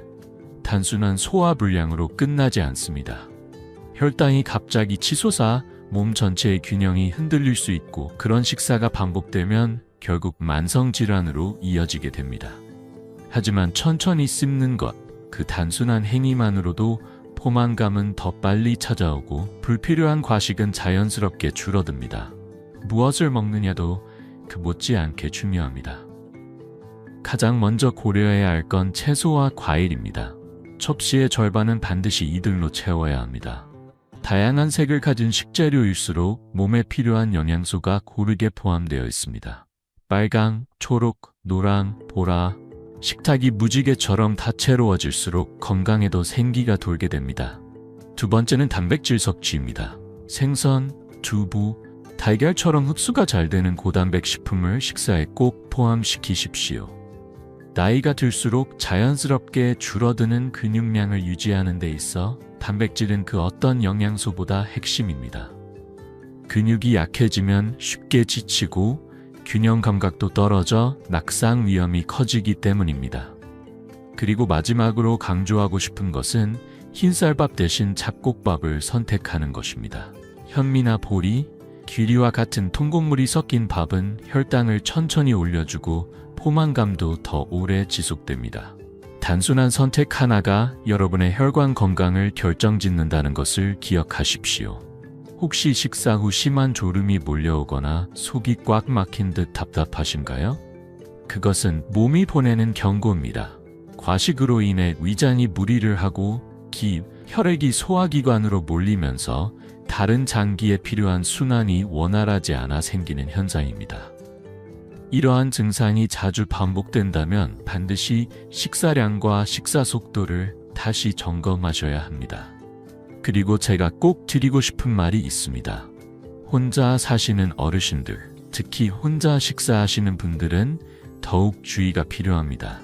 단순한 소화불량으로 끝나지 않습니다. 혈당이 갑자기 치솟아 몸 전체의 균형이 흔들릴 수 있고 그런 식사가 반복되면 결국 만성질환으로 이어지게 됩니다. 하지만 천천히 씹는 것, 그 단순한 행위만으로도 포만감은 더 빨리 찾아오고 불필요한 과식은 자연스럽게 줄어듭니다. 무엇을 먹느냐도 그 못지않게 중요합니다. 가장 먼저 고려해야 할 건 채소와 과일입니다. 접시의 절반은 반드시 이들로 채워야 합니다. 다양한 색을 가진 식재료일수록 몸에 필요한 영양소가 고르게 포함되어 있습니다. 빨강, 초록, 노랑, 보라. 식탁이 무지개처럼 다채로워질수록 건강에도 생기가 돌게 됩니다. 두 번째는 단백질 섭취입니다. 생선, 두부, 달걀처럼 흡수가 잘 되는 고단백 식품을 식사에 꼭 포함시키십시오. 나이가 들수록 자연스럽게 줄어드는 근육량을 유지하는 데 있어 단백질은 그 어떤 영양소보다 핵심입니다. 근육이 약해지면 쉽게 지치고 균형 감각도 떨어져 낙상 위험이 커지기 때문입니다. 그리고 마지막으로 강조하고 싶은 것은 흰쌀밥 대신 잡곡밥을 선택하는 것입니다. 현미나 보리, 귀리와 같은 통곡물이 섞인 밥은 혈당을 천천히 올려주고 포만감도 더 오래 지속됩니다. 단순한 선택 하나가 여러분의 혈관 건강을 결정짓는다는 것을 기억하십시오. 혹시 식사 후 심한 졸음이 몰려오거나 속이 꽉 막힌 듯 답답하신가요? 그것은 몸이 보내는 경고입니다. 과식으로 인해 위장이 무리를 하고 혈액이 소화기관으로 몰리면서 다른 장기에 필요한 순환이 원활하지 않아 생기는 현상입니다. 이러한 증상이 자주 반복된다면 반드시 식사량과 식사 속도를 다시 점검하셔야 합니다. 그리고 제가 꼭 드리고 싶은 말이 있습니다. 혼자 사시는 어르신들, 특히 혼자 식사하시는 분들은 더욱 주의가 필요합니다.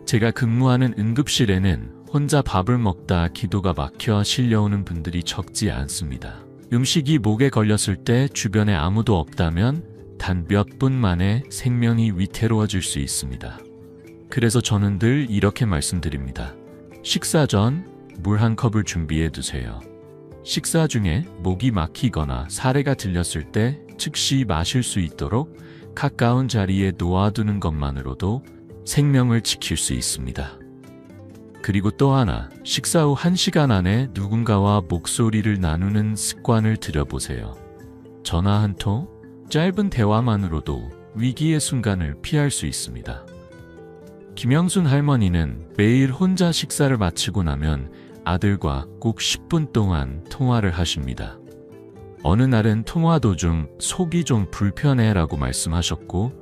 제가 근무하는 응급실에는 혼자 밥을 먹다 기도가 막혀 실려오는 분들이 적지 않습니다. 음식이 목에 걸렸을 때 주변에 아무도 없다면 단 몇 분 만에 생명이 위태로워질 수 있습니다. 그래서 저는 늘 이렇게 말씀드립니다. 식사 전 물 한 컵을 준비해 두세요. 식사 중에 목이 막히거나 사례가 들렸을 때 즉시 마실 수 있도록 가까운 자리에 놓아두는 것만으로도 생명을 지킬 수 있습니다. 그리고 또 하나, 식사 후 1시간 안에 누군가와 목소리를 나누는 습관을 들여보세요. 전화 한 통, 짧은 대화만으로도 위기의 순간을 피할 수 있습니다. 김영순 할머니는 매일 혼자 식사를 마치고 나면 아들과 꼭 10분 동안 통화를 하십니다. 어느 날은 통화 도중 속이 좀 불편해라고 말씀하셨고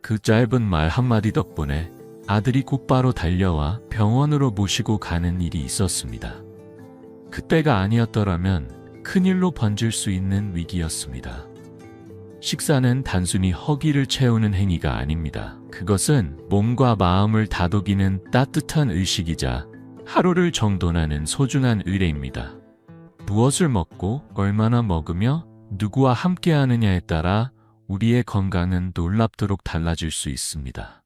그 짧은 말 한마디 덕분에 아들이 곧바로 달려와 병원으로 모시고 가는 일이 있었습니다. 그때가 아니었더라면 큰일로 번질 수 있는 위기였습니다. 식사는 단순히 허기를 채우는 행위가 아닙니다. 그것은 몸과 마음을 다독이는 따뜻한 의식이자 하루를 정돈하는 소중한 의뢰입니다. 무엇을 먹고 얼마나 먹으며 누구와 함께하느냐에 따라 우리의 건강은 놀랍도록 달라질 수 있습니다.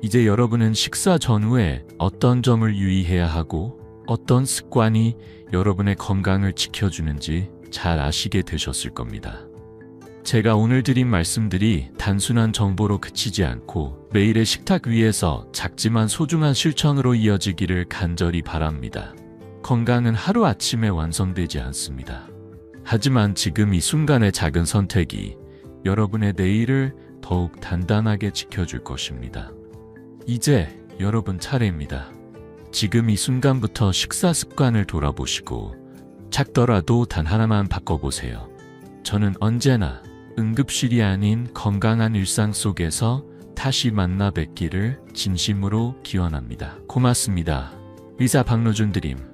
이제 여러분은 식사 전후에 어떤 점을 유의해야 하고 어떤 습관이 여러분의 건강을 지켜주는지 잘 아시게 되셨을 겁니다. 제가 오늘 드린 말씀들이 단순한 정보로 그치지 않고 매일의 식탁 위에서 작지만 소중한 실천으로 이어지기를 간절히 바랍니다. 건강은 하루아침에 완성되지 않습니다. 하지만 지금 이 순간의 작은 선택이 여러분의 내일을 더욱 단단하게 지켜줄 것입니다. 이제 여러분 차례입니다. 지금 이 순간부터 식사 습관을 돌아보시고 작더라도 단 하나만 바꿔보세요. 저는 언제나 응급실이 아닌 건강한 일상 속에서 다시 만나 뵙기를 진심으로 기원합니다. 고맙습니다. 의사 박노준 드림.